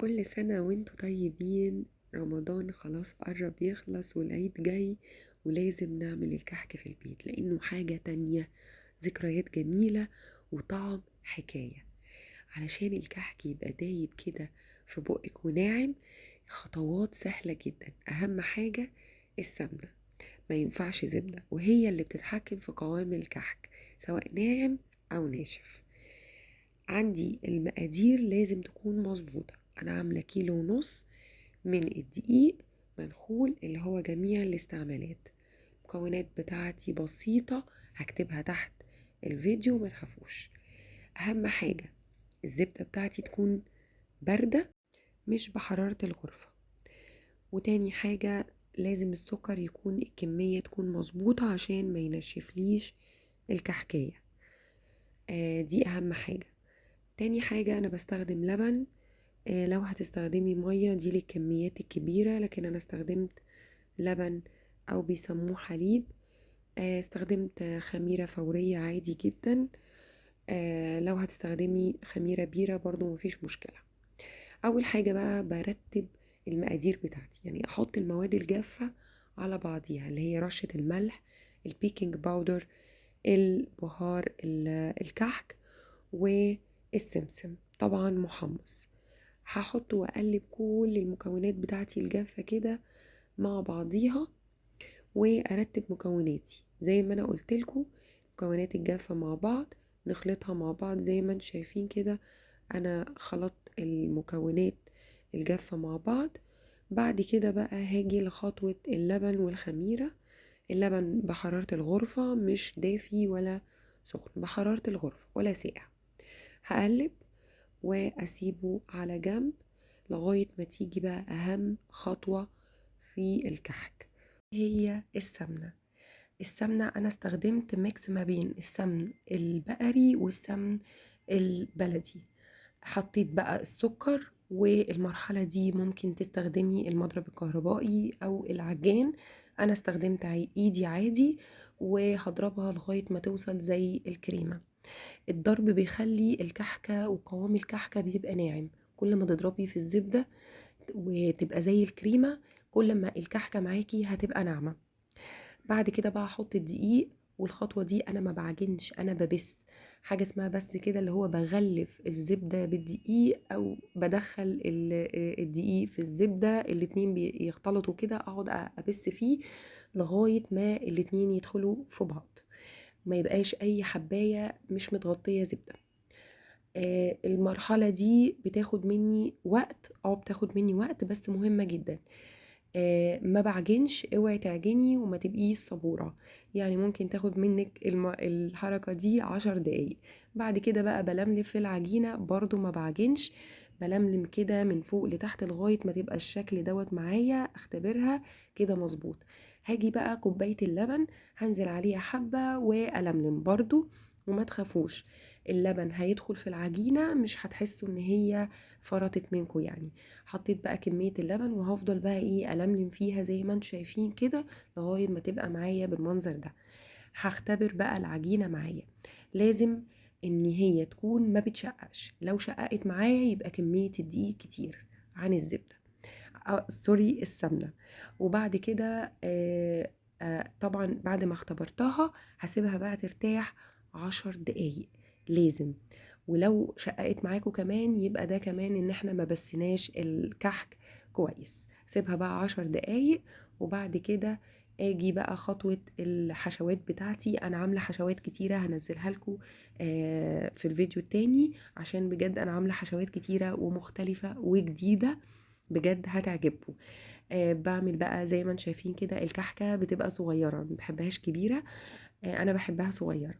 كل سنة وانتوا طيبين. رمضان خلاص قرب يخلص والعيد جاي، ولازم نعمل الكحك في البيت لانه حاجة تانية، ذكريات جميلة وطعم حكاية. علشان الكحك يبقى دايب كده في بقك وناعم، خطوات سهلة جدا. اهم حاجة السمنة، ما ينفعش زبدة، وهي اللي بتتحكم في قوام الكحك سواء ناعم او ناشف. عندي المقادير لازم تكون مظبوطة. أنا عاملة 1.5 كيلو من الدقيق منخول اللي هو جميع الاستعمالات. المكونات بتاعتي بسيطة، هكتبها تحت الفيديو ما تخافوش. أهم حاجة الزبدة بتاعتي تكون باردة، مش بحرارة الغرفة. وتاني حاجة لازم السكر يكون الكمية تكون مظبوطة عشان ما ينشفليش الكحكية. دي أهم حاجة. تاني حاجة أنا بستخدم لبن. لو هتستخدمي مية دي للكميات الكبيرة، لكن أنا استخدمت لبن أو بيسموه حليب. استخدمت خميرة فورية عادي جدا. لو هتستخدمي خميرة بيرة برضو مفيش مشكلة. أول حاجة بقى برتب المقادير بتاعتي، يعني أحط المواد الجافة على بعضيها اللي هي رشة الملح، البيكنج باودر، البهار الكحك، والسمسم طبعا محمص. هحط واقلب كل المكونات بتاعتي الجافة كده مع بعضيها، وارتب مكوناتي زي ما انا قلتلكوا. المكونات الجافة مع بعض نخلطها مع بعض زي ما انتم شايفين كده. انا خلطت المكونات الجافة مع بعض. بعد كده بقى هاجي لخطوة اللبن والخميرة. اللبن بحرارة الغرفة، مش دافي ولا سخن، بحرارة الغرفة ولا ساقع. هقلب واسيبه على جنب لغاية ما تيجي بقى اهم خطوة في الكحك، هي السمنة. السمنة انا استخدمت ميكس ما بين السمن البقري والسمن البلدي. حطيت بقى السكر، والمرحلة دي ممكن تستخدمي المضرب الكهربائي او العجان. انا استخدمت ايدي عادي، وهضربها لغاية ما توصل زي الكريمة. الضرب بيخلي الكحكة وقوام الكحكة بيبقى ناعم. كل ما تضربي في الزبدة وتبقى زي الكريمة، كل ما الكحكة معاكي هتبقى ناعمة. بعد كده بقى احط الدقيق. والخطوة دي انا ما بعجنش، انا ببس. حاجة اسمها بس كده، اللي هو بغلف الزبدة بالدقيق او بدخل الدقيق في الزبدة، الاتنين بيختلطوا كده، اقعد ابس فيه لغاية ما الاتنين يدخلوا في بعض، ما يبقاش اي حباية مش متغطية زبدة. المرحلة دي بتاخد مني وقت، بتاخد مني وقت بس مهمة جدا. ما بعجنش، اوعي تعجني وما تبقيش صبورة. يعني ممكن تاخد منك الحركة دي 10 دقايق. بعد كده بقى بلملم في العجينة، برضو ما بعجنش، بلملم كده من فوق لتحت لغاية ما تبقى الشكل دوت معايا، اختبرها كده مظبوط. هاجي بقى كوباية اللبن، هنزل عليها حبة والملم برضو. وما تخافوش، اللبن هيدخل في العجينة، مش هتحسوا ان هي فرطت منكم يعني. حطيت بقى كمية اللبن، وهفضل بقى ألملم فيها زي ما انتم شايفين كده لغاية ما تبقى معايا بالمنظر ده. هختبر بقى العجينة معايا. لازم ان هي تكون ما بتشققش، لو شققت معايا يبقى كمية الدقيق كتير عن الزبدة، سوري السمنة. وبعد كده طبعا بعد ما اختبرتها هسيبها بقى ترتاح 10 دقايق لازم. ولو شققت معاكم كمان يبقى ده كمان ان احنا ما بسناش الكحك كويس. سيبها بقى 10 دقايق. وبعد كده اجي بقى خطوة الحشوات بتاعتي. انا عاملة حشوات كتيرة هنزلها لكم في الفيديو التاني، عشان بجد انا عاملة حشوات كتيرة ومختلفة وجديدة، بجد هتعجبكم. بعمل بقى زي ما انتم شايفين كده، الكحكة بتبقى صغيرة، ما بحبهاش كبيرة. انا بحبها صغيرة،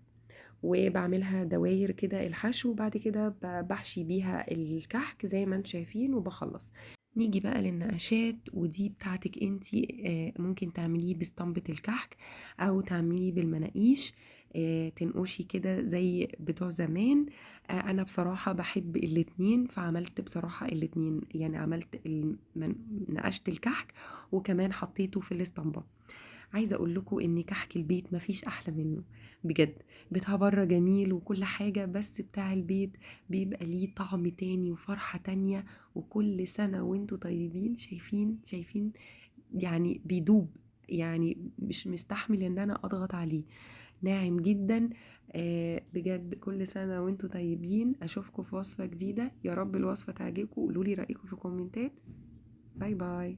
وبعملها دواير كده الحشو، وبعد كده بحشي بيها الكحك زي ما انتم شايفين وبخلص. نيجي بقى للنقشات، ودي بتاعتك انتي. ممكن تعمليه باسطمبة الكحك او تعمليه بالمناقيش، تنقشي كده زي بتوع زمان. انا بصراحة بحب الاتنين، فعملت بصراحة الاتنين، يعني عملت نقشت الكحك وكمان حطيته في الاسطمبة. عايزة اقول لكم ان كحك البيت مفيش احلى منه بجد. بيتها بره جميل وكل حاجة، بس بتاع البيت بيبقى ليه طعم تاني وفرحة تانية. وكل سنة وانتوا طيبين. شايفين يعني بيدوب، يعني مش مستحمل ان انا اضغط عليه، ناعم جدا. بجد كل سنة وانتوا طيبين. اشوفكم في وصفة جديدة، يا رب الوصفة تعجبكم. قولولي رأيكم في الكومنتات. باي باي.